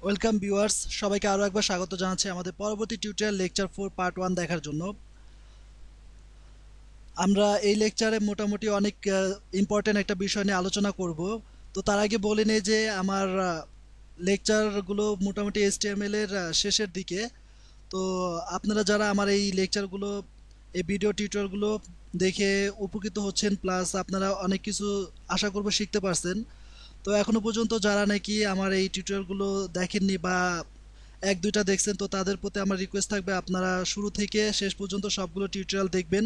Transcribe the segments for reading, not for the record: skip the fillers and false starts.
Welcome viewers, সবাইকে আরও একবার স্বাগত জানাচ্ছি আমাদের পরবর্তী টিউটোরিয়াল লেকচার 4 পার্ট 1 দেখার জন্য। আমরা এই লেকচারে মোটামুটি অনেক ইম্পর্টেন্ট একটা বিষয় নিয়ে আলোচনা করব। তো তার আগে বলে নেই যে আমার লেকচারগুলো মোটামুটি HTML এর শেষের দিকে। তো আপনারা যারা আমার এই লেকচারগুলো, এই ভিডিও টিউটোরিয়ালগুলো দেখে উপকৃত হচ্ছেন, প্লাস আপনারা অনেক কিছু আশা করব শিখতে পারছেন। তো এখনো পর্যন্ত যারা নাকি আমার এই টিউটোরিয়ালগুলো দেখেননি বা এক দুইটা দেখছেন, তো তাদের প্রতি আমার রিকোয়েস্ট থাকবে আপনারা শুরু থেকে শেষ পর্যন্ত সবগুলো টিউটোরিয়াল দেখবেন।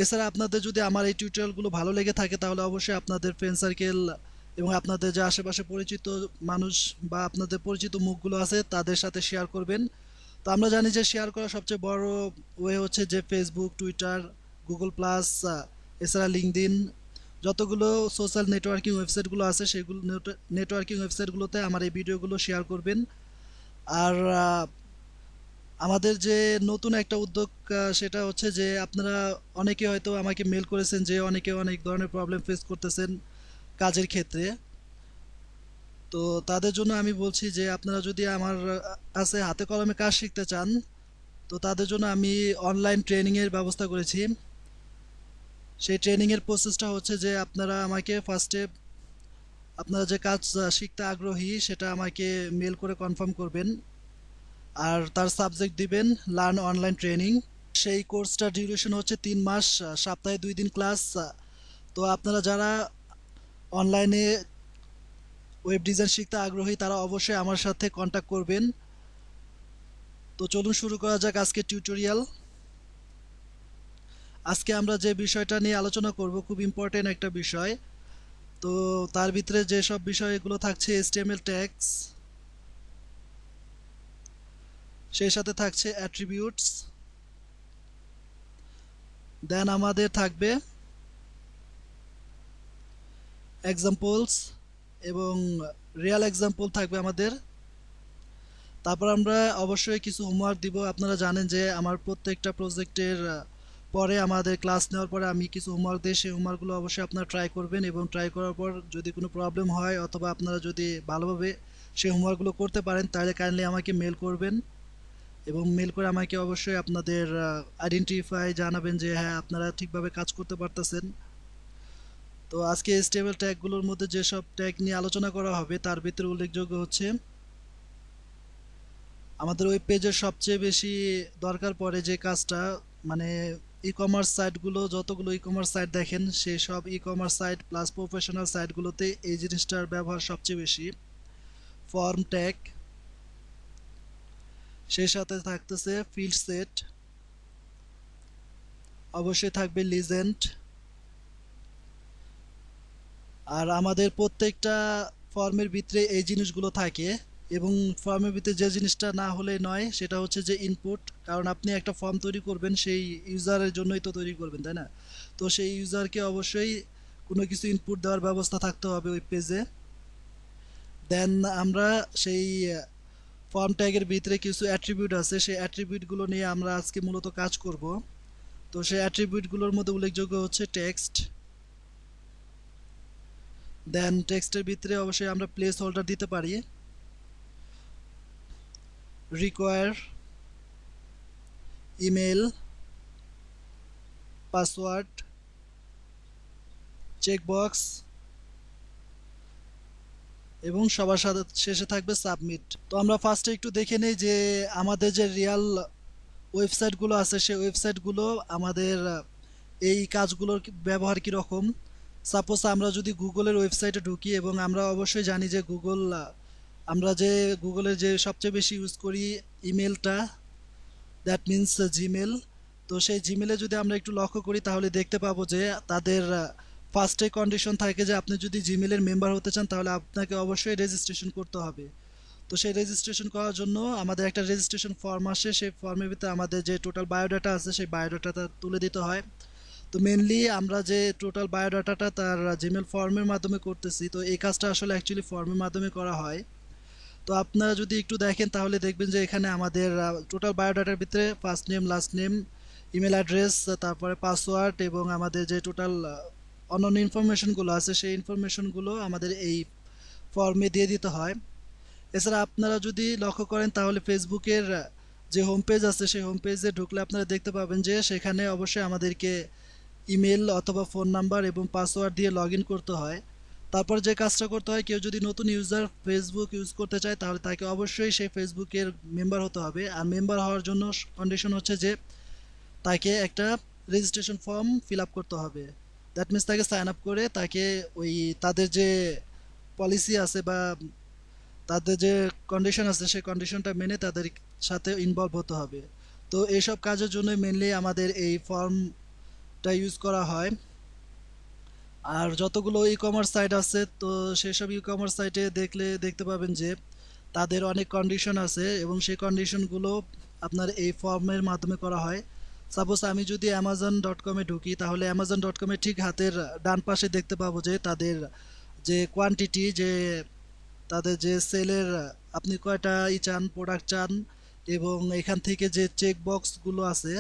এছাড়া আপনাদের যদি আমার এই টিউটোরিয়ালগুলো ভালো লেগে থাকে তাহলে অবশ্যই আপনাদের ফ্রেন্ড সার্কেল এবং আপনাদের যে আশেপাশে পরিচিত মানুষ বা আপনাদের পরিচিত মুখগুলো আছে তাদের সাথে শেয়ার করবেন। তো আমরা জানি যে শেয়ার করা সবচেয়ে বড় ওয়ে হচ্ছে যে ফেসবুক, টুইটার, গুগল প্লাস, এছাড়া লিঙ্কডইন, যতগুলো সোশ্যাল নেটওয়ার্কিং ওয়েবসাইটগুলো আছে সেগুলো নেটওয়ার্কিং ওয়েবসাইটগুলোতে আমার এই ভিডিওগুলো শেয়ার করবেন। আর আমাদের যে নতুন একটা উদ্যোগ, সেটা হচ্ছে যে আপনারা অনেকে হয়তো আমাকে মেল করেছেন যে অনেকে অনেক ধরনের প্রবলেম ফেস করতেছেন কাজের ক্ষেত্রে। তো তাদের জন্য আমি বলছি যে আপনারা যদি আমার কাছে হাতে কলমে কাজ শিখতে চান, তো তাদের জন্য আমি অনলাইন ট্রেনিংয়ের ব্যবস্থা করেছি। সেই ট্রেনিংয়ের প্রসেসটা হচ্ছে যে আপনারা আমাকে ফার্স্টে আপনারা যে কাজ শিখতে আগ্রহী সেটা আমাকে মেল করে কনফার্ম করবেন, আর তার সাবজেক্ট দিবেন লার্ন অনলাইন ট্রেনিং। সেই কোর্সটার ডিউরেশন হচ্ছে 3 মাস, সপ্তাহে 2 দিন ক্লাস। তো আপনারা যারা অনলাইনে ওয়েব ডিজাইন শিখতে আগ্রহী তারা অবশ্যই আমার সাথে কন্ট্যাক্ট করবেন। তো চলুন শুরু করা যাক আজকে টিউটোরিয়াল। আজকে আমরা যে বিষয়টা নিয়ে আলোচনা করব খুব ইম্পর্টেন্ট একটা বিষয়। তো তার ভিতরে যেসব বিষয়গুলো থাকছে HTML ট্যাগস, সেই সাথে থাকছে অ্যাট্রিবিউটস, দেন আমাদের থাকবে এক্সাম্পলস এবং রিয়েল এক্সাম্পল থাকবে আমাদের। তারপর আমরা অবশ্যই কিছু হোমওয়ার্ক দিব। আপনারা জানেন যে আমার প্রত্যেকটা প্রজেক্টের পরে আমাদের ক্লাস নেওয়ার পরে আমি কিছু হোমওয়ার্ক দিই, সেই হোমওয়ার্কগুলো অবশ্যই আপনারা ট্রাই করবেন এবং ট্রাই করার পর যদি কোনো প্রবলেম হয় অথবা আপনারা যদি ভালোভাবে সেই হোমওয়ার্কগুলো করতে পারেন তাহলে কাইন্ডলি আমাকে মেল করবেন এবং মেল করে আমাকে অবশ্যই আপনাদের আইডেন্টিফাই জানাবেন যে হ্যাঁ আপনারা ঠিকভাবে কাজ করতে পারতেছেন। তো আজকে স্টেবল ট্যাগগুলোর মধ্যে যেসব ট্যাগ নিয়ে আলোচনা করা হবে তার ভিতরে উল্লেখযোগ্য হচ্ছে আমাদের ওয়েব পেজের সবচেয়ে বেশি দরকার পড়ে যে কাজটা, মানে ই কমার্স সাইটগুলো, যতগুলো ই কমার্স সাইট দেখেন সেই সব e commerce site plus professional সাইটগুলোতে এই জিনিসটার ব্যবহার সবচেয়ে বেশি। ফর্ম ট্যাগ, সেই সাথে থাকতেছে ফিল্ড সেট, অবশ্যই থাকবে লিজেন্ড। আর আমাদের প্রত্যেকটা ফর্মের ভিতরে এই জিনিসগুলো থাকে এবং ফর্মের ভিতরে যে জিনিসটা না হলে নয় সেটা হচ্ছে যে ইনপুট। কারণ আপনি একটা ফর্ম তৈরি করবেন সেই ইউজারের জন্যই তো তৈরি করবেন, তাই না? তো সেই ইউজারকে অবশ্যই কোনো কিছু ইনপুট দেওয়ার ব্যবস্থা থাকতে হবে ওই পেজে। দেন আমরা সেই ফর্ম ট্যাগের ভিতরে কিছু অ্যাট্রিবিউট আছে, সেই অ্যাট্রিবিউটগুলো নিয়ে আমরা আজকে মূলত কাজ করব। তো সেই অ্যাট্রিবিউটগুলোর মধ্যে উল্লেখযোগ্য হচ্ছে টেক্সট। দেন টেক্সটের ভিতরে অবশ্যই আমরা প্লেস হোল্ডার দিতে পারি, রিকোয়ার, ইমেল, পাসওয়ার্ড, চেকবক্স এবং সবার সাথে শেষে থাকবে সাবমিট। তো আমরা ফার্স্টে একটু দেখে নেই যে আমাদের যে রিয়াল ওয়েবসাইটগুলো আছে সেই ওয়েবসাইটগুলো আমাদের এই কাজগুলোর ব্যবহার কীরকম। সাপোজ আমরা যদি গুগলের ওয়েবসাইটে ঢুকি এবং আমরা অবশ্যই জানি যে গুগল, আমরা যে গুগলের যে সবচেয়ে বেশি ইউজ করি ইমেলটা, দ্যাট মিন্স জিমেল। তো সেই জিমেলে যদি আমরা একটু লক্ষ্য করি তাহলে দেখতে পাবো যে তাদের ফার্স্টে কন্ডিশন থাকে যে আপনি যদি জিমেলের মেম্বার হতে চান তাহলে আপনাকে অবশ্যই রেজিস্ট্রেশন করতে হবে। তো সেই রেজিস্ট্রেশন করার জন্য আমাদের একটা রেজিস্ট্রেশন ফর্ম আসে, সেই ফর্মের ভিতরে আমাদের যে টোটাল বায়োডাটা আছে সেই বায়োডাটাটা তুলে দিতে হয়। তো মেনলি আমরা যে টোটাল বায়োডাটাটা তার জিমেল ফর্মের মাধ্যমে করতেছি, তো এই কাজটা আসলে অ্যাকচুয়ালি ফর্মের মাধ্যমে করা হয়। তো আপনারা যদি একটু দেখেন তাহলে দেখবেন যে এখানে আমাদের টোটাল বায়োডাটার ভিতরে first name, last name, email address, তারপরে পাসওয়ার্ড এবং আমাদের যে টোটাল অন্যান্য ইনফরমেশনগুলো আছে সেই ইনফরমেশনগুলো আমাদের এই ফর্মে দিয়ে দিতে হয়। এছাড়া আপনারা যদি লক্ষ্য করেন তাহলে ফেসবুকের যে হোম পেজ আছে সেই হোম পেজে ঢুকলে আপনারা দেখতে পাবেন যে সেখানে অবশ্যই আমাদেরকে ইমেল অথবা ফোন নাম্বার এবং পাসওয়ার্ড দিয়ে লগ ইন করতে হয়। তারপর যে কাজটা করতে হয়, কেউ যদি নতুন ইউজার ফেসবুক ইউজ করতে চায় তাহলে তাকে অবশ্যই সেই ফেসবুকের মেম্বার হতে হবে। আর মেম্বার হওয়ার জন্য কন্ডিশন হচ্ছে যে তাকে একটা রেজিস্ট্রেশন ফর্ম ফিল আপ করতে হবে। দ্যাট মিনস তাকে সাইন আপ করে তাকে ওই তাদের যে পলিসি আছে বা তাদের যে কন্ডিশন আছে সেই কন্ডিশনটা মেনে তাদের সাথে ইনভলভ হতে হবে। তো এইসব কাজের জন্য মেনলি আমাদের এই ফর্মটা ইউজ করা হয়। আর যতগুলো ই কমার্স সাইট আছে তো সেসব ই কমার্স সাইটে দেখলে দেখতে পাবেন যে তাদের অনেক কন্ডিশন আছে এবং সেই কন্ডিশনগুলো আপনার এই ফর্মের মাধ্যমে করা হয়। সাপোজ আমি যদি amazon.com-এ ঢুকি তাহলে amazon.com-এর ঠিক হাতের ডান পাশে দেখতে পাবো যে তাদের যে কোয়ান্টিটি, যে তাদের যে সেলের আপনি কয়টা ই চান, প্রোডাক্ট চান, এবং এখান থেকে যে চেক বক্সগুলো আছে,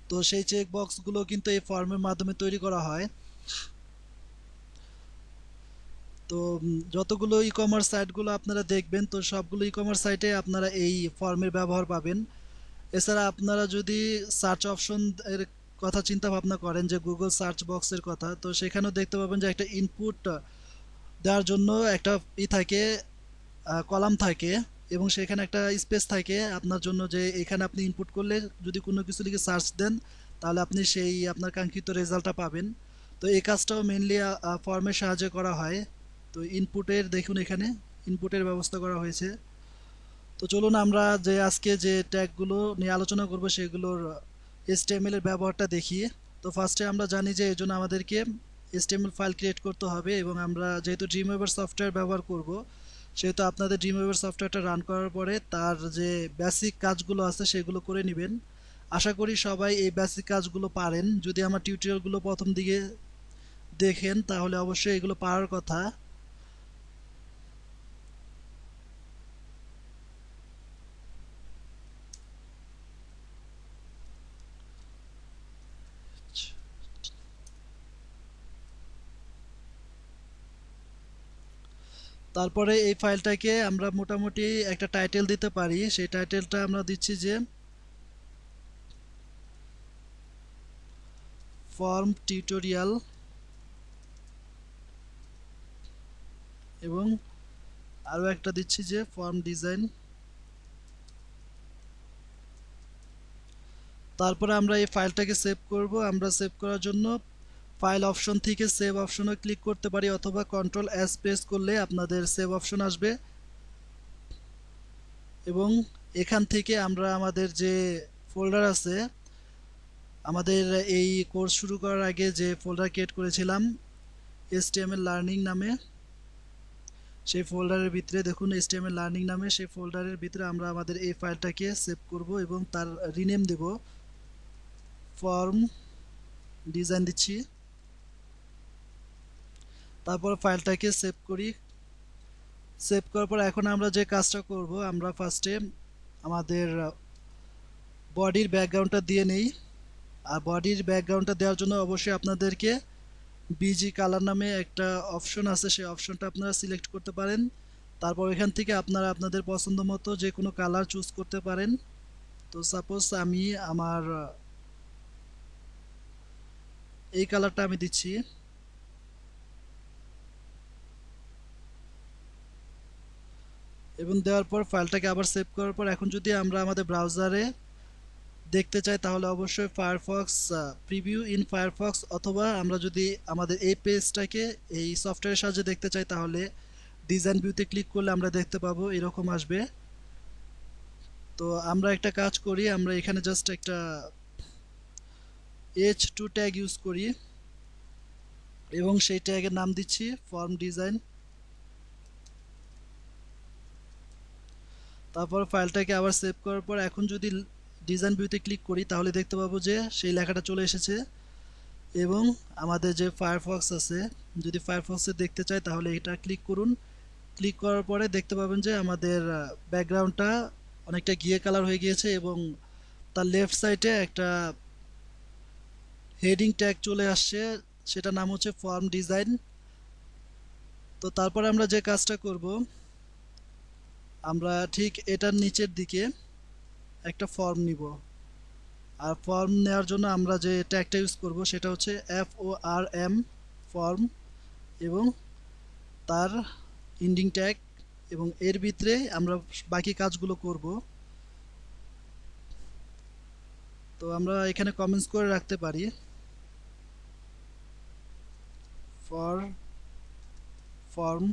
তো সেই চেক বক্সগুলো কিন্তু এই ফর্মের মাধ্যমে তৈরি করা হয়। তো যতগুলো ই কমার্স সাইটগুলো আপনারা দেখবেন তো সবগুলো ই কমার্স সাইটে আপনারা এই ফর্মের ব্যবহার পাবেন। এছাড়া আপনারা যদি সার্চ অপশন এর কথা চিন্তা ভাবনা করেন, যে গুগল সার্চ বক্সের কথা, তো সেখানেও দেখতে পাবেন যে একটা ইনপুট দেওয়ার জন্য একটা থাকে, কলাম থাকে, এবং সেখানে একটা স্পেস থাকে আপনার জন্য, যে এখানে আপনি ইনপুট করলে যদি কোনো কিছু লিখে সার্চ দেন তাহলে আপনি সেই আপনার কাঙ্ক্ষিত রেজাল্টটা পাবেন। তো এই কাজটাও মেনলি ফর্মের সাহায্যে করা হয়। তো ইনপুটের দেখুন এখানে ইনপুটের ব্যবস্থা করা হয়েছে। তো চলুন আমরা যে আজকে যে ট্যাগগুলো নিয়ে আলোচনা করব সেগুলোর HTML এর ব্যবহারটা দেখি। তো ফার্স্টে আমরা জানি যে এর জন্য আমাদেরকে HTML ফাইল ক্রিয়েট করতে হবে, এবং আমরা যেহেতু ড্রিমওয়েভার সফটওয়্যার ব্যবহার করব সেহেতু আপনাদের ড্রিমওয়েভার সফটওয়্যারটা রান করার পরে তার যে বেসিক কাজগুলো আছে সেগুলো করে নেবেন। আশা করি সবাই এই বেসিক কাজগুলো পারেন। যদি আমার টিউটোরিয়ালগুলো প্রথম দিকে দেখেন তাহলে অবশ্যই এগুলো পারার কথা। তারপরে এই ফাইলটাকে আমরা মোটামুটি একটা টাইটেল দিতে পারি। সেই টাইটেলটা আমরা দিচ্ছি যে ফর্ম টিউটোরিয়াল, এবং আরও একটা দিচ্ছি যে ফর্ম ডিজাইন। তারপরে আমরা এই ফাইলটাকে সেভ করব। আমরা সেভ করার জন্য ফাইল অপশন থেকে সেভ অপশনে ক্লিক করতে পারি, অথবা কন্ট্রোল এস প্রেস করলে আপনাদের সেভ অপশন আসবে, এবং এখান থেকে আমরা আমাদের যে ফোল্ডার আছে, আমাদের এই কোর্স শুরু করার আগে যে ফোল্ডার ক্রিয়েট করেছিলাম HTML লার্নিং নামে, সেই ফোল্ডারের ভিতরে দেখুন HTML লার্নিং নামে সেই ফোল্ডারের ভিতরে আমরা আমাদের এই ফাইলটাকে সেভ করব এবং তার রিনেম দেব ফর্ম ডিজাইন দিচ্ছি। তারপর ফাইলটাকে সেভ করি। সেভ করার পর এখন আমরা যে কাজটা করব, আমরা ফার্স্টে আমাদের বডির ব্যাকগ্রাউন্ডটা দিয়ে নেই। আর বডির ব্যাকগ্রাউন্ডটা দেওয়ার জন্য অবশ্যই আপনাদেরকে বিজি কালার নামে একটা অপশন আছে, সেই অপশনটা আপনারা সিলেক্ট করতে পারেন। তারপর এখান থেকে আপনারা আপনাদের পছন্দ মতো যে কোনো কালার চুজ করতে পারেন। তো সাপোজ আমি আমার এই কালারটা আমি দিচ্ছি, এবং দেওয়ার পর ফাইলটাকে আবার সেভ করার পর এখন যদি আমরা আমাদের ব্রাউজারে দেখতে চাই তাহলে অবশ্যই ফায়ারফক্স প্রিভিউ ইন ফায়ারফক্স, অথবা আমরা যদি আমাদের এই পেজটাকে এই সফটওয়্যারের সাহায্যে দেখতে চাই তাহলে ডিজাইন ভিউতে ক্লিক করলে আমরা দেখতে পাবো এরকম আসবে। তো আমরা একটা কাজ করি, আমরা এখানে জাস্ট একটা H2 ট্যাগ ইউজ করি এবং সেই ট্যাগের নাম দিচ্ছি ফর্ম ডিজাইন। তারপর ফাইলটাকে আবার সেভ করার পর এখন যদি ডিজাইন ভিউতে ক্লিক করি তাহলে দেখতে পাবো যে সেই লেখাটা চলে এসেছে, এবং আমাদের যে ফায়ারফক্স আছে, যদি ফায়ারফক্সে দেখতে চাই তাহলে এটা ক্লিক করুন। ক্লিক করার পরে দেখতে পাবেন যে আমাদের ব্যাকগ্রাউন্ডটা অনেকটা ঘিয়ে কালার হয়ে গিয়েছে, এবং তার লেফট সাইডে একটা হেডিং ট্যাগ চলে আসছে, সেটার নাম হচ্ছে ফর্ম ডিজাইন। তো তারপরে আমরা যে কাজটা করব, আমরা ঠিক এটার নিচের দিকে একটা ফর্ম নিব। আর ফর্ম নেওয়ার জন্য আমরা যে ট্যাগটা ইউজ করব সেটা হচ্ছে FORM ফর্ম, এবং তার ইন্ডিং ট্যাগ, এবং এর ভিতরে আমরা বাকি কাজগুলো করব। তো আমরা এখানে কমেন্টস করে রাখতে পারি ফর ফর্ম।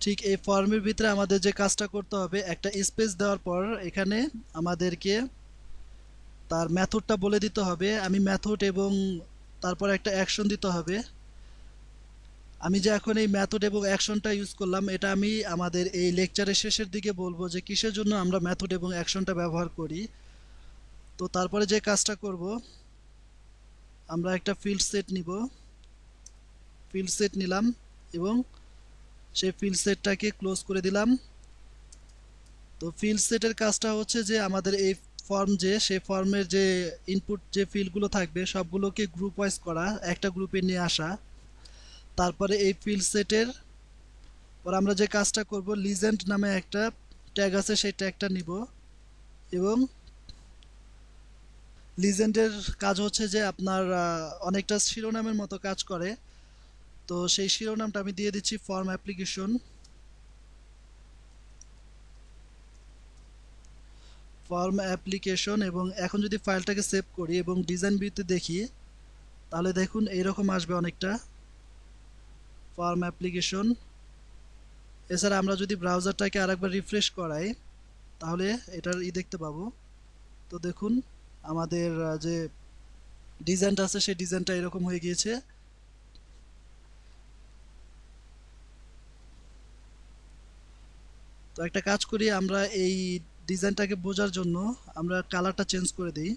ঠিক এই ফর্মের ভিতরে আমাদের যে কাজটা করতে হবে, একটা স্পেস দেওয়ার পর এখানে আমাদেরকে তার মেথডটা বলে দিতে হবে। আমি মেথড এবং তারপর একটা অ্যাকশন দিতে হবে। আমি যে এখন এই মেথড এবং অ্যাকশনটা ইউজ করলাম, এটা আমি আমাদের এই লেকচারের শেষের দিকে বলবো যে কিসের জন্য আমরা মেথড এবং অ্যাকশনটা ব্যবহার করি। তো তারপরে যে কাজটা করব, আমরা একটা ফিল্ড সেট নিব। ফিল্ড সেট নিলাম এবং সেই ফিল্ড সেটটাকে ক্লোজ করে দিলাম। তো ফিল্ড সেটের কাজটা হচ্ছে যে আমাদের এই ফর্ম, যে সেই ফর্মের যে ইনপুট যে ফিল্ডগুলো থাকবে সবগুলোকে গ্রুপ ওয়াইজ করা, একটা গ্রুপে নিয়ে আসা। তারপরে এই ফিল্ড সেটের পর আমরা যে কাজটা করব, লিজেন্ড নামে একটা ট্যাগ আছে, সেই ট্যাগটা নিব। এবং লিজেন্ডের কাজ হচ্ছে যে আপনার অনেকটা শিরোনামের মতো কাজ করে। তো সেই শিরোনামটা আমি দিয়ে দিচ্ছি ফর্ম অ্যাপ্লিকেশন। ফর্ম অ্যাপ্লিকেশন, এবং এখন যদি ফাইলটাকে সেভ করি এবং ডিজাইন ভিউতে দেখি, তাহলে দেখুন এইরকম আসবে অনেকটা ফর্ম অ্যাপ্লিকেশন। এছাড়া আমরা যদি ব্রাউজারটাকে আরেকবার রিফ্রেশ করাই, তাহলে এটার দেখতে পাবো। তো দেখুন আমাদের যে ডিজাইনটা আছে সেই ডিজাইনটা এরকম হয়ে গিয়েছে। তো একটা কাজ করি, আমরা এই ডিজাইনটাকে বোঝার জন্য আমরা কালারটা চেঞ্জ করে দিই।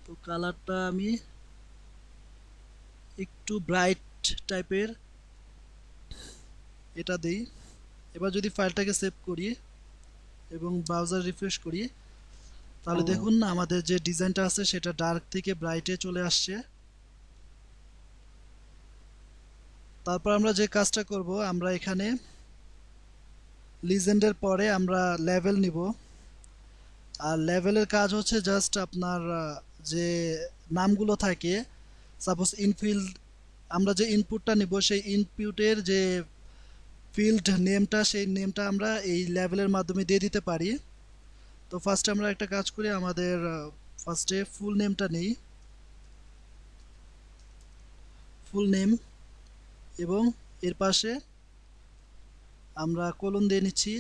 তো কালারটা আমি একটু ব্রাইট টাইপের এটা দেই। এবার যদি ফাইলটাকে সেভ করি এবং ব্রাউজার রিফ্রেশ করি, তাহলে দেখুন আমাদের যে ডিজাইনটা আছে সেটা ডার্ক থেকে ব্রাইটে চলে আসছে। তারপর আমরা যে কাজটা করব, আমরা এখানে লিজেন্ডের পরে আমরা লেভেল নিব। আর লেভেলের কাজ হচ্ছে জাস্ট আপনার যে নামগুলো থাকে, সাপোজ ইনফিল্ড, আমরা যে ইনপুটটা নিব সেই ইনপুটের যে ফিল্ড নেমটা, সেই নেমটা আমরা এই লেভেলের মাধ্যমে দিয়ে দিতে পারি। তো ফার্স্টে আমরা একটা কাজ করি, আমাদের ফার্স্টে ফুল নেমটা নেই, ফুল নেম, এবং এর পাশে আমরা কোলন দিয়ে নিচ্ছি।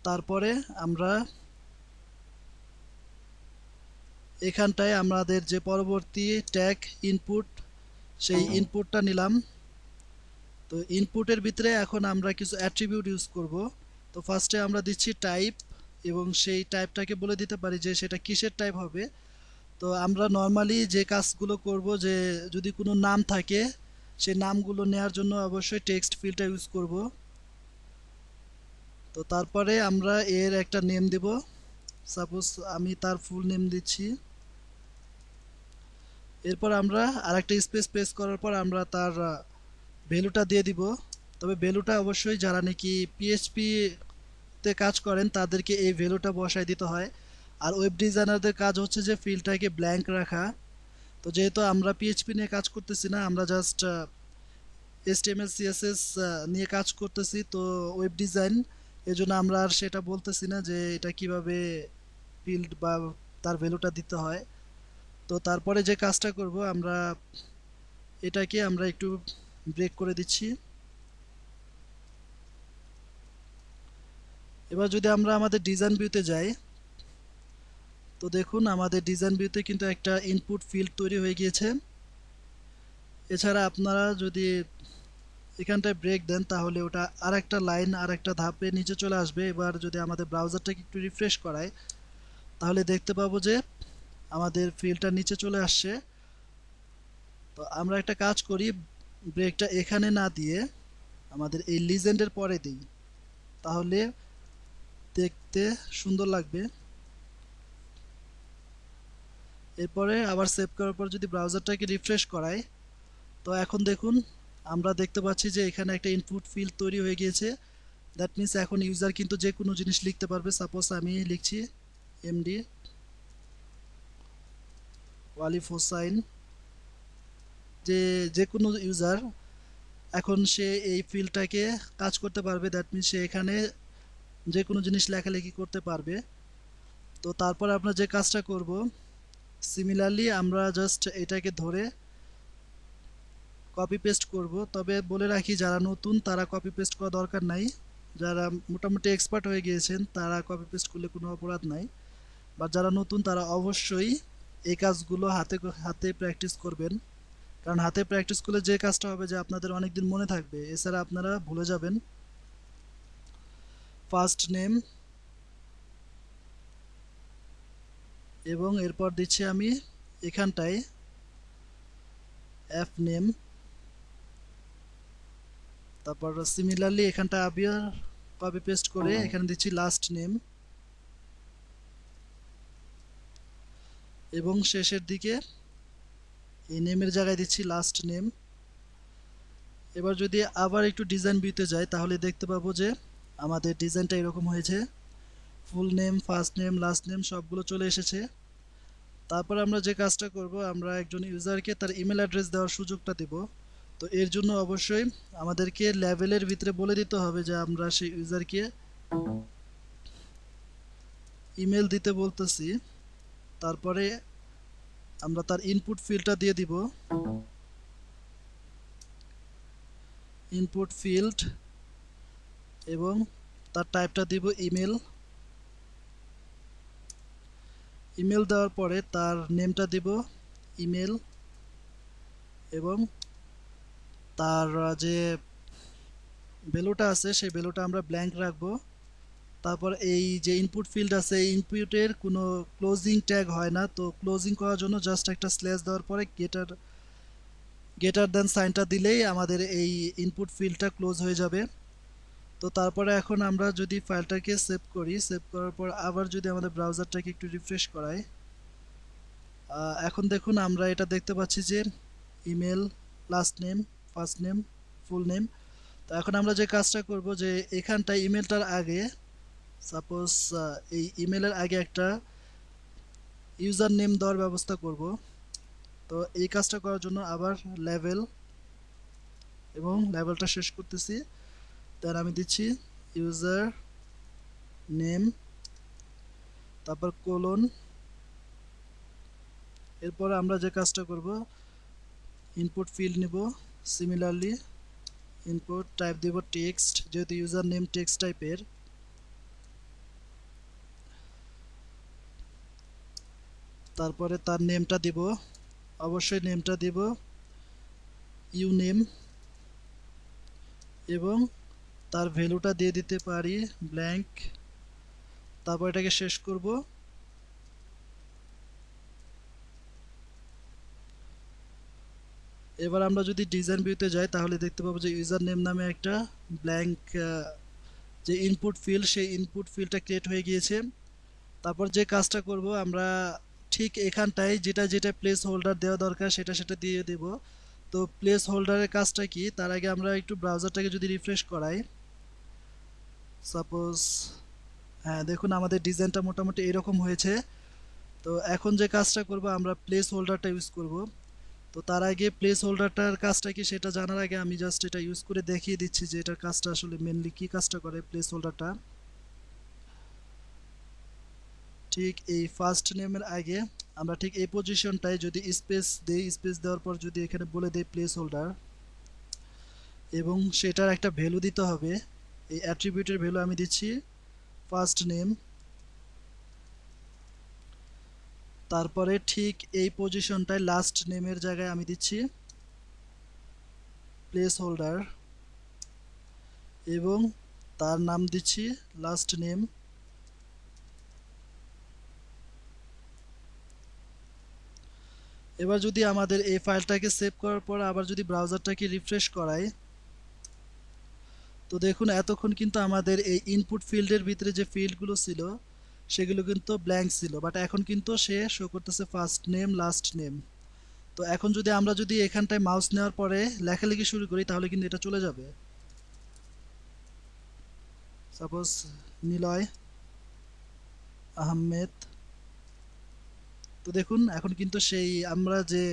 তারপরে আমরা এখানটায় আমাদের যে পরবর্তী ট্যাগ ইনপুট, সেই ইনপুটটা নিলাম। তো ইনপুটের ভিতরে এখন আমরা কিছু অ্যাট্রিবিউট ইউজ করব। তো ফার্স্টে আমরা দিচ্ছি টাইপ, এবং সেই টাইপটাকে বলে দিতে পারি যে সেটা কিসের টাইপ হবে। তো আমরা নর্মালি যে কাজগুলো করব, যে যদি কোনো নাম থাকে সেই নামগুলো নেয়ার জন্য অবশ্যই টেক্সট ফিল্ডটা ইউজ করব। তো তারপরে আমরা এর একটা নেম দেব, সাপোজ আমি তার ফুল নেম দিচ্ছি। এরপর আমরা আরেকটা স্পেস প্রেস করার পর আমরা তার ভ্যালুটা দিয়ে দিব। তবে ভ্যালুটা অবশ্যই যারা নাকি পিএইচপি তে কাজ করেন তাদেরকে এই ভ্যালুটা বসায় দিতে হয়। আর ওয়েব ডিজাইনারদের কাজ হচ্ছে যে ফিল্ডটাকে ব্ল্যাঙ্ক রাখা। তো যেহেতু আমরা পিএইচপি নিয়ে কাজ করতেছি না, আমরা জাস্ট এইচটিএমএল সিএসএস নিয়ে কাজ করতেছি, তো ওয়েব ডিজাইন, এজন্য আমরা আর সেটা বলতেছি না যে এটা কিভাবে ফিল্ড বা তার ভ্যালুটা দিতে হয়। তো তারপরে যে কাজটা করব, আমরা এটাকে আমরা একটু ব্রেক করে দিচ্ছি। এবার যদি আমরা আমাদের ডিজাইন ভিউতে যাই, তো দেখুন আমাদের ডিজাইন ভিউতে কিন্তু একটা ইনপুট ফিল্ড তৈরি হয়ে গিয়েছে। এছাড়া আপনারা যদি এখানটায় ব্রেক দেন, তাহলে ওটা আরেকটা লাইন আরেকটা ধাপে নিচে চলে আসবে। এবার যদি আমাদের ব্রাউজারটাকে একটু রিফ্রেশ করাই, তাহলে দেখতে পাবো যে আমাদের ফিল্ডটা নিচে চলে আসছে। তো আমরা একটা কাজ করি, ব্রেকটা এখানে না দিয়ে আমাদের এই লিজেন্ডের পরে দিই, তাহলে দেখতে সুন্দর লাগবে। এরপরে আবার সেভ করার পর যদি ব্রাউজারটাকে রিফ্রেশ করাই, তো এখন দেখুন আমরা দেখতে পাচ্ছি যে এখানে একটা ইনপুট ফিল্ড তৈরি হয়ে গিয়েছে। দ্যাট মিন্স এখন ইউজার কিন্তু যে কোনো জিনিস লিখতে পারবে। সাপোজ আমি লিখছি এমডি ওয়ালিফ হোসাইন, যে যে কোনো ইউজার এখন সে এই ফিল্ডটাকে কাজ করতে পারবে। দ্যাট মিন্স সে এখানে যে কোনো জিনিস লেখালেখি করতে পারবে। তো তারপর আমরা যে কাজটা করব, সিমিলারলি আমরা জাস্ট এটাকে ধরে কপি পেস্ট করব। তবে বলে রাখি যারা নতুন তারা কপি পেস্ট করা দরকার নাই, যারা মোটামুটি এক্সপার্ট হয়ে গিয়েছেন তারা কপি পেস্ট করলে কোনো অপরাধ নাই। বা যারা নতুন তারা অবশ্যই এই কাজগুলো হাতে হাতে প্র্যাকটিস করবেন, কারণ হাতে প্র্যাকটিস করলে যে কাজটা হবে যে আপনাদের অনেক দিন মনে থাকবে, এছাড়া আপনারা ভুলে যাবেন। ফার্স্ট নেম এবং এরপর দিচ্ছি আমি এখানটায় অ্যাপ নেম, তারপর সিমিলারলি এখানটা আবার কপি পেস্ট করে এখানে দিচ্ছি লাস্ট নেম এবং শেষের দিকে এই নেমের জায়গায় দিচ্ছি লাস্ট নেম। এবার যদি আবার একটু ডিজাইন ভিউতে যাই তাহলে দেখতে পাবো যে আমাদের ডিজাইনটা এরকম হয়েছে, full name, first name, last name সবগুলো চলে এসেছে। তারপর আমরা যে কাজটা করব, আমরা একজন ইউজারকে তার ইমেল অ্যাড্রেস দেওয়ার সুযোগটা দেব। তো এর জন্য অবশ্যই আমাদেরকে লেভেলের ভিতরে বলে দিতে হবে যে আমরা সেই ইউজারকে ইমেল দিতে বলতেছি। তারপরে আমরা তার ইনপুট ফিল্ডটা দিয়ে দিব, ইনপুট ফিল্ড, এবং তার টাইপটা দিব ইমেল। ইমেল দেওয়ার পরে তার নেমটা দিব ইমেল এবং তার যে ভ্যালুটা আছে সেই ভ্যালুটা আমরা ব্ল্যাঙ্ক রাখবো। তারপর এই যে ইনপুট ফিল্ড আছে এই ইনপুটের কোনো ক্লোজিং ট্যাগ হয় না, তো ক্লোজিং করার জন্য জাস্ট একটা স্ল্যাশ দেওয়ার পরে গেটার দেন সাইনটা দিলেই আমাদের এই ইনপুট ফিল্ডটা ক্লোজ হয়ে যাবে। তো তারপরে এখন আমরা যদি ফাইলটাকে সেভ করি, সেভ করার পর আবার যদি আমাদের ব্রাউজারটাকে একটু রিফ্রেশ করাই, এখন দেখুন আমরা এটা দেখতে পাচ্ছি যে email, last name, first name, full name. তো এখন আমরা যে কাজটা করব যে এখানটায় ইমেলটার আগে সাপোজ এই ইমেলের আগে একটা ইউজার নেম দেওয়ার ব্যবস্থা করব। তো এই কাজটা করার জন্য আবার লেভেল এবং লেভেলটা শেষ করতেছি, তার আমি দিচ্ছি ইউজার নেম, তারপর কোলন। এরপর আমরা যে কাজটা করব, ইনপুট ফিল্ড নিব, সিমিলারলি ইনপুট টাইপ দেব টেক্সট, যেহেতু ইউজার নেম টেক্সট টাইপের। তারপরে তার নেমটা দিব, অবশ্যই নেমটা দিব ইউ নেম এবং তার ভ্যালুটা দিয়ে দিতে পারি ব্ল্যাঙ্ক। তারপর এটাকে শেষ করব। এবার আমরা যদি ডিজাইন ভিউতে যাই তাহলে দেখতে পাবো যে ইউজার নেম নামে একটা ব্ল্যাঙ্ক যে ইনপুট ফিল্ড, সেই ইনপুট ফিল্ডটা ক্রিয়েট হয়ে গিয়েছে। তারপর যে কাজটা করব আমরা ঠিক এখানটায় যেটা যেটা প্লেস হোল্ডার দেওয়া দরকার সেটা সেটা দিয়ে দেব। তো প্লেস হোল্ডারের কাজটা কি, তার আগে আমরা একটু ব্রাউজারটাকে যদি রিফ্রেশ করাই, সাপোজ হ্যাঁ দেখুন আমাদের ডিজাইনটা মোটামুটি এরকম হয়েছে। তো এখন যে কাজটা করব আমরা প্লেস হোল্ডারটা ইউজ করব। তো তার আগে প্লেস হোল্ডারটার কাজটা কি সেটা জানার আগে আমি জাস্ট এটা ইউজ করে দেখিয়ে দিচ্ছি যে এটার কাজটা আসলে মেনলি কি কাজটা করে। প্লেস হোল্ডারটা ঠিক এই ফার্স্ট নেমের আগে আমরা ঠিক এই পজিশনটায় যদি স্পেস দেই, স্পেস দেওয়ার পর যদি এখানে বলে দেই প্লেস হোল্ডার এবং সেটার একটা ভ্যালু দিতে হবে। এই অ্যাট্রিবিউটের ভ্যালু আমি দিচ্ছি ফার্স্ট নেম। তারপরে ঠিক এই পজিশনটায় লাস্ট নেমের জায়গায় আমি দিচ্ছি প্লেস হোল্ডার এবং তার নাম দিচ্ছি লাস্ট নেম। এবার যদি আমাদের এই ফাইলটাকে সেভ করার পর আবার যদি ব্রাউজারটাকে রিফ্রেশ করাই, তো দেখুন এতক্ষণ কিন্তু আমাদের এই ইনপুট ফিল্ডের ভিতরে যে ফিল্ডগুলো ছিল সেগুলো কিন্তু ব্ল্যাঙ্ক ছিল, বাট এখন কিন্তু সে শো করতেছে ফার্স্ট নেম লাস্ট নেম। তো এখন যদি আমরা যদি এখানটায় মাউস নেওয়ার পরে লেখালেখি শুরু করি তাহলে কিন্তু এটা চলে যাবে। সাপোজ নিলয় আহমেদ। তো দেখুন এখন কিন্তু সেই আমরা যে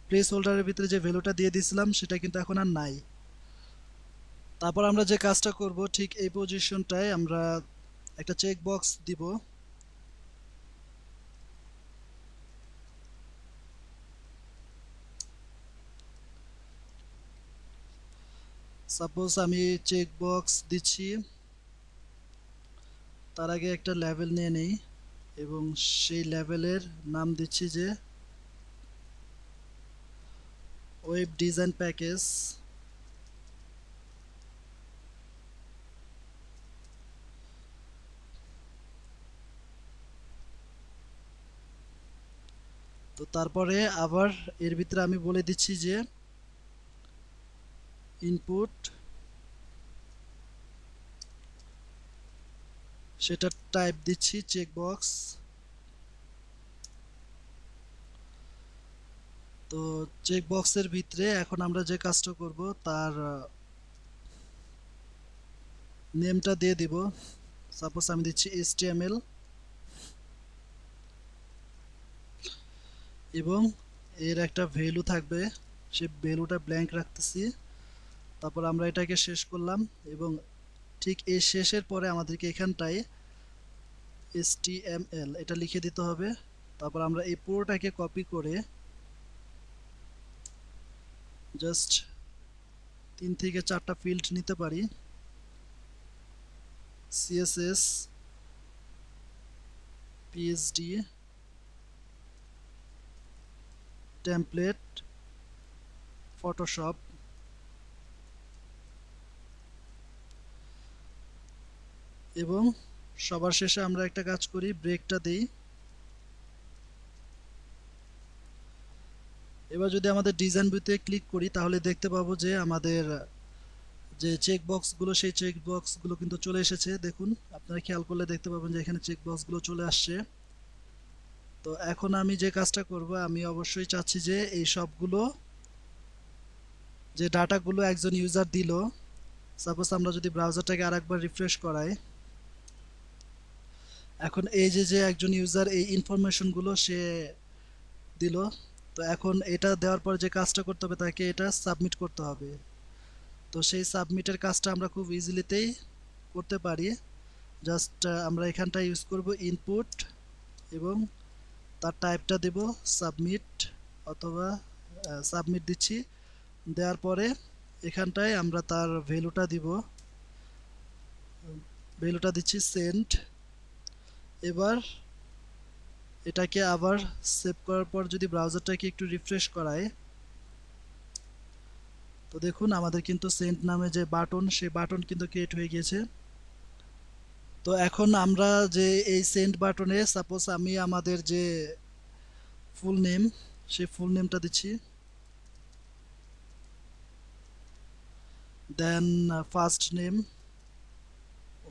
প্লেস হোল্ডারের ভিতরে যে ভ্যালুটা দিয়ে দিয়েছিলাম সেটা কিন্তু এখন আর নাই। তারপর আমরা যে কাজটা করব, ঠিক এই পজিশনটায় আমরা একটা চেক বক্স দিব। সাপোজ আমি চেক বক্স দিচ্ছি, তার আগে একটা লেভেল নিয়ে নেই এবং সেই লেভেলের নাম দিচ্ছি যে ওয়েব ডিজাইন প্যাকেজ। তো তারপরে আবার এর ভিতরে আমি বলে দিচ্ছি যে ইনপুট, সেটা টাইপ দিচ্ছি চেক বক্স। তো চেক বক্সের ভিতরে এখন আমরা যে কাজটা করব তার নেমটা দিয়ে দিব। সাপোজ আমি দিচ্ছি HTML এবং এর একটা ভ্যালু থাকবে, সেই ভ্যালুটা ব্ল্যাঙ্ক রাখতেছি। তারপর আমরা এটাকে শেষ করলাম এবং ঠিক এই শেষের পরে আমাদেরকে এখানটায় HTML এটা লিখে দিতে হবে। তারপর আমরা এই পুরোটাকে কপি করে জাস্ট 3 থেকে 4টা ফিল্ড নিতে পারি। CSS, PSD, টেমপ্লেট, ফটোশপ এবং সবার শেষে আমরা একটা কাজ করি, ব্রেকটা দেই। এবার যদি আমাদের ডিজাইন ভিউতে ক্লিক করি তাহলে দেখতে পাবো যে আমাদের যে চেক বক্সগুলো সেই চেক বক্সগুলো কিন্তু চলে এসেছে। দেখুন আপনারা খেয়াল করলে দেখতে পাবেন যে এখানে চেক বক্সগুলো চলে আসছে। তো এখন আমি যে কাজটা করব, আমি অবশ্যই চাচ্ছি যে এই সবগুলো যে ডাটাগুলো একজন ইউজার দিল, সাপোজ আমরা যদি ব্রাউজারটাকে আরেকবার রিফ্রেশ করাই, এখন এই যে যে একজন ইউজার এই ইনফরমেশনগুলো সে দিল। তো এখন এটা দেওয়ার পর যে কাজটা করতে হবে তাকে এটা সাবমিট করতে হবে। তো সেই সাবমিটের কাজটা আমরা খুব ইজিলিতেই করতে পারি। জাস্ট আমরা এখানটা ইউজ করব ইনপুট এবং তার টাইপটা দেব সাবমিট, অথবা সাবমিট দিচ্ছি। দেওয়ার পরে এখানটায় আমরা তার ভ্যালুটা দিব, ভ্যালুটা দিচ্ছি সেন্ড। এবার এটাকে আবার সেভ করার পর যদি ব্রাউজারটাকে একটু রিফ্রেশ করায়, তো দেখুন আমাদের কিন্তু সেন্ড নামে যে বাটন, সেই বাটন কিন্তু ক্রিয়েট হয়ে গিয়েছে। তো এখন আমরা যে এই সেন্ড বাটনে সাপোজ আমি আমাদের যে ফুল নেম, সেই ফুল নেমটা দিচ্ছি, দেন ফার্স্ট নেম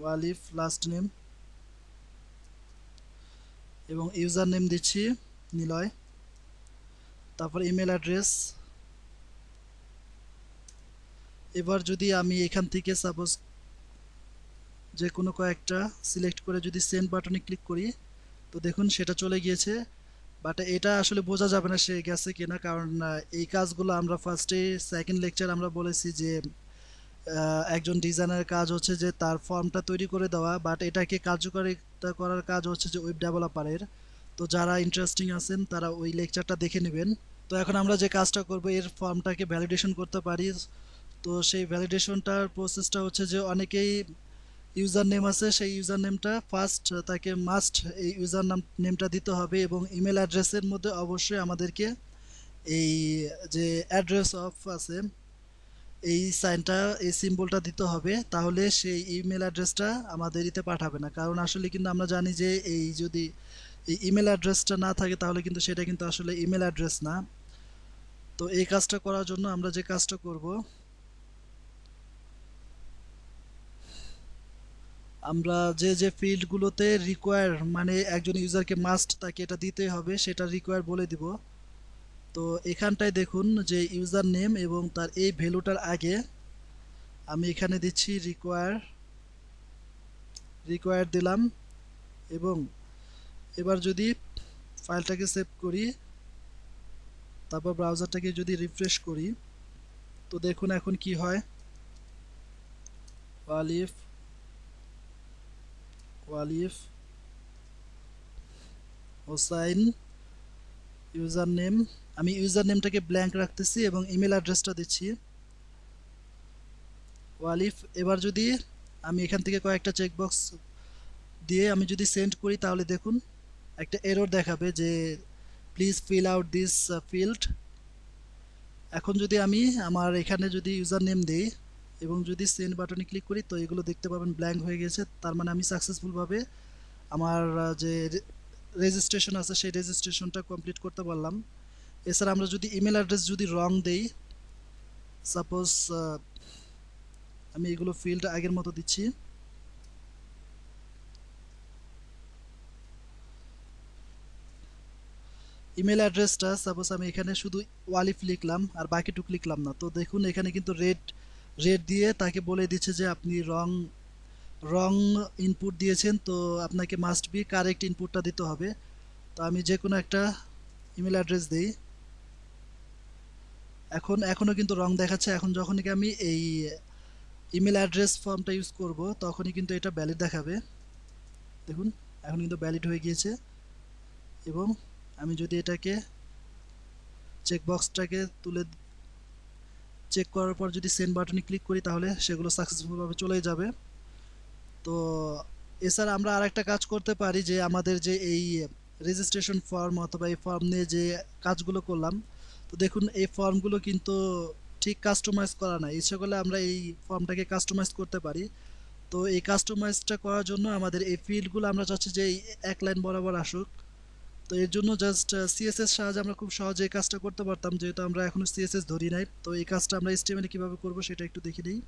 ওয়ালিফ, লাস্ট নেম এবং ইউজার নেম দিচ্ছি নিলয়। তারপর ইমেল অ্যাড্রেস। এবার যদি আমি এখান থেকে সাপোজ যে কোনো কয়েকটা সিলেক্ট করে যদি সেন্ড বাটনে ক্লিক করি, তো দেখুন সেটা চলে গিয়েছে। বাট এটা আসলে বোঝা যাবে না সে গেছে কিনা, কারণ এই কাজগুলো আমরা ফার্স্টে সেকেন্ড লেকচার আমরা বলেছি যে একজন ডিজাইনারের কাজ হচ্ছে যে তার ফর্মটা তৈরি করে দেওয়া, বাট এটাকে কার্যকারিতা করার কাজ হচ্ছে যে ওয়েব ডেভেলপারের। তো যারা ইন্টারেস্টিং আছেন তারা ওই লেকচারটা দেখে নেবেন। তো এখন আমরা যে কাজটা করব, এর ফর্মটাকে ভ্যালিডেশন করতে পারি। তো সেই ভ্যালিডেশনটার প্রসেসটা হচ্ছে যে অনেকেই ইউজার নেম আছে, সেই ইউজার নেমটা ফার্স্ট তাকে মাস্ট এই ইউজার নেমটা দিতে হবে এবং ইমেল অ্যাড্রেসের মধ্যে অবশ্যই আমাদেরকে এই যে অ্যাড্রেস অফ আছে এই সাইনটা, এই সিম্বলটা দিতে হবে, তাহলে সেই ইমেল অ্যাড্রেসটা আমাদের দিতে পাঠাবে না। কারণ আসলে কিন্তু আমরা জানি যে এই যদি এই ইমেল অ্যাড্রেসটা না থাকে তাহলে কিন্তু সেটা কিন্তু আসলে ইমেল অ্যাড্রেস না। তো এই কাজটা করার জন্য আমরা যে কাজটা করব, আমরা যে যে ফিল্ডগুলোতে রিকোয়ার মানে একজন ইউজারকে মাস্ট তাকে এটা দিতেই হবে সেটা রিকোয়ার বলে দিব। তো এখানটায় দেখুন যে ইউজার নেম এবং তার এই ভ্যালুটার আগে আমি এখানে দিচ্ছি রিকোয়ার দিলাম। এবং এবার যদি ফাইলটাকে সেভ করি, তারপর ব্রাউজারটাকে যদি রিফ্রেশ করি, তো দেখুন এখন কি হয়। ওয়ালিফ ওয়ালিফ হোসাইন ইউজার নেম, আমি ইউজার নেমটাকে ব্ল্যাঙ্ক রাখতেছি এবং ইমেল অ্যাড্রেসটা দিচ্ছি ওয়ালিফ। এবার যদি আমি এখান থেকে কয়েকটা চেকবক্স দিয়ে আমি যদি সেন্ড করি, তাহলে দেখুন একটা এরর দেখাবে যে please fill out this field. এখন যদি আমি আমার এখানে যদি ইউজার নেম দিই এবং যদি সেন্ড বাটনে ক্লিক করি, তো এগুলো দেখতে পাবেন ব্ল্যাঙ্ক হয়ে গেছে। তার মানে আমি সাকসেসফুলভাবে আমার যে রেজিস্ট্রেশন আছে সেই রেজিস্ট্রেশনটা কমপ্লিট করতে পারলাম। এছাড়া আমরা যদি ইমেল অ্যাড্রেস যদি রং দেই, সাপোজ আমি এগুলো ফিল্ড আগের মতো দিচ্ছি, ইমেল অ্যাড্রেসটা সাপোজ আমি এখানে শুধু ওয়ালিফ লিখলাম আর বাকিটুকু লিখলাম না, তো দেখুন এখানে কিন্তু রেড রেড দিয়ে তাকে বলে দিচ্ছে যে আপনি রং রং ইনপুট দিয়েছেন, তো আপনাকে মাস্ট বি কারেক্ট ইনপুটটা দিতে হবে। তো আমি যে কোনো একটা ইমেল অ্যাড্রেস দিই, এখনও কিন্তু রং দেখাচ্ছে। এখন যখনই আমি এই ইমেল অ্যাড্রেস ফর্মটা ইউজ করব, তখনই কিন্তু এটা ভ্যালিড দেখাবে। দেখুন এখন কিন্তু ভ্যালিড হয়ে গিয়েছে। এবং আমি যদি এটাকে চেকবক্সটাকে তুলে চেক করার পর যদি সেন্ড বাটনে ক্লিক করি, তাহলে সেগুলো সাকসেসফুলভাবে চলে যাবে। তো এছাড়া আমরা আরেকটা কাজ করতে পারি যে আমাদের যে এই রেজিস্ট্রেশন ফর্ম অথবা এই ফর্ম নিয়ে যে কাজগুলো করলাম, তো দেখুন এই ফর্মগুলো কিন্তু ঠিক কাস্টমাইজ করা নাই। ইচ্ছা করলে আমরা এই ফর্মটাকে কাস্টমাইজ করতে পারি। তো এই কাস্টমাইজটা করার জন্য আমাদের এই ফিল্ডগুলো আমরা চাচ্ছি যে এই এক লাইন বরাবর আসুক। তো এর জন্য জাস্ট সিএসএস সাহায্যে আমরা খুব সহজে এই কাজটা করতে পারতাম, যেহেতু আমরা এখনো সিএসএস ধরি নাই। তো এই কাজটা আমরা এইচটিএমএল কিভাবে করব সেটা একটু দেখে নিই।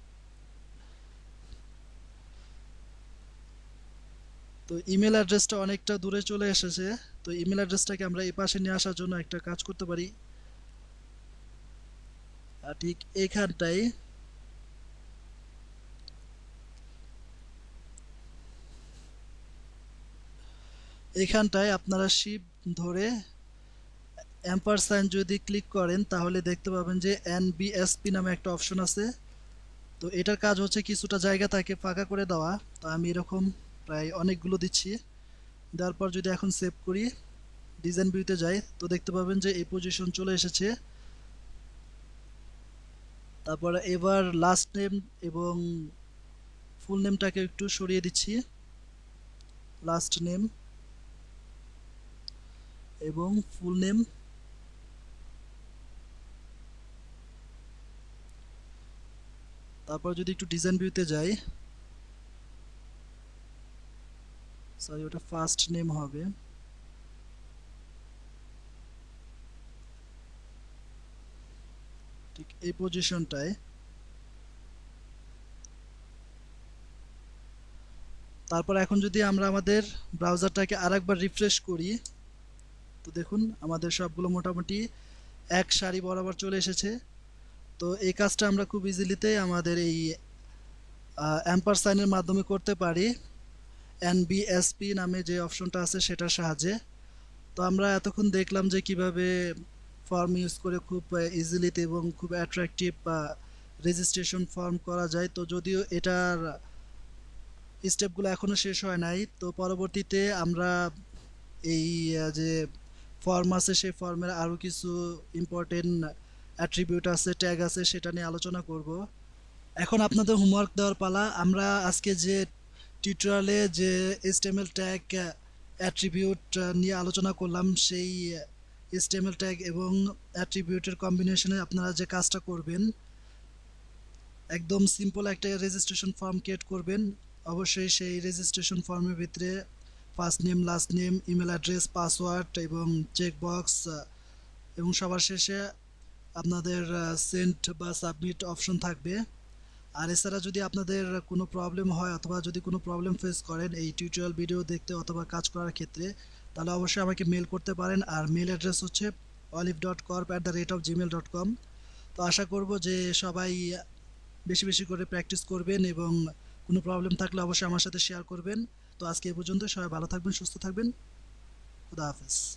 তো ইমেল অ্যাড্রেসটা অনেকটা দূরে চলে এসেছে। তো ইমেল অ্যাড্রেসটাকে আমরা এই পাশে নিয়ে আসার জন্য একটা কাজ করতে পারি। আর ঠিক এখানটায় আপনারা শিফট ধরে যদি ক্লিক করেন, তাহলে দেখতে পাবেন যে এনবিএসপি নামে একটা অপশন আছে। তো এটার কাজ হচ্ছে কিছুটা জায়গা তাকে ফাঁকা করে দেওয়া। তো আমি এরকম প্রায় অনেকগুলো দিচ্ছি। দেওয়ার পর যদি এখন সেভ করি, ডিজাইন ভিউতে যাই, তো দেখতে পাবেন যে এই পজিশন চলে এসেছে। তারপরে এবার লাস্ট নেম এবং ফুল নেমটাকে একটু সরিয়ে দিচ্ছি, লাস্ট নেম এবং ফুল নেম। তারপর যদি একটু ডিজাইন ভিউতে যাই, সরি ওটা ফার্স্ট নেম হবে, ঠিক এই পজিশনটায়। তারপর এখন যদি আমরা আমাদের ব্রাউজারটাকে আরেকবার রিফ্রেশ করি, তো দেখুন আমাদের সবগুলো মোটামুটি এক সারি বরাবর চলে এসেছে। তো এই কাজটা আমরা খুব ইজিলিতে আমাদের এই অ্যাম্পারসাইনের মাধ্যমে করতে পারি, এনবিএসপি নামে যে অপশনটা আছে সেটার সাহায্যে। তো আমরা এতক্ষণ দেখলাম যে কিভাবে ফর্ম ইউজ করে খুব ইজিলিতে এবং খুব অ্যাট্রাকটিভ রেজিস্ট্রেশন ফর্ম করা যায়। তো যদিও এটার স্টেপগুলো এখনও শেষ হয় নাই, তো পরবর্তীতে আমরা এই যে ফর্ম আছে সেই ফর্মের আরও কিছু ইম্পর্টেন্ট অ্যাট্রিবিউট আছে, ট্যাগ আছে, সেটা নিয়ে আলোচনা করব। এখন আপনাদের হোমওয়ার্ক দেওয়ার পালা। আমরা আজকে যে টিউটোরিয়ালে যে এইচটিএমএল ট্যাগ অ্যাট্রিবিউট নিয়ে আলোচনা করলাম, সেই এইচটিএমএল ট্যাগ এবং অ্যাট্রিবিউটের কম্বিনেশনে আপনারা যে কাজটা করবেন, একদম সিম্পল একটা রেজিস্ট্রেশন ফর্ম ক্রিয়েট করবেন। অবশ্যই সেই রেজিস্ট্রেশন ফর্মের ভিতরে first name, last name, email address, password এবং চেকবক্স এবং সবার শেষে আপনাদের সেন্ড বা সাবমিট অপশন থাকবে। আর এছাড়া যদি আপনাদের কোনো প্রবলেম হয় অথবা যদি কোনো প্রবলেম ফেস করেন এই টিউটোরিয়াল ভিডিও দেখতে অথবা কাজ করার ক্ষেত্রে, তাহলে অবশ্যই আমাকে মেল করতে পারেন। আর মেল অ্যাড্রেস হচ্ছে olive.corp@gmail.com। তো আশা করব যে সবাই বেশি বেশি করে প্র্যাকটিস করবেন এবং কোনো প্রবলেম থাকলে অবশ্যই আমার সাথে শেয়ার করবেন। তো আজকে এ পর্যন্ত, সবাই ভালো থাকবেন, সুস্থ থাকবেন। খুদা হাফেজ।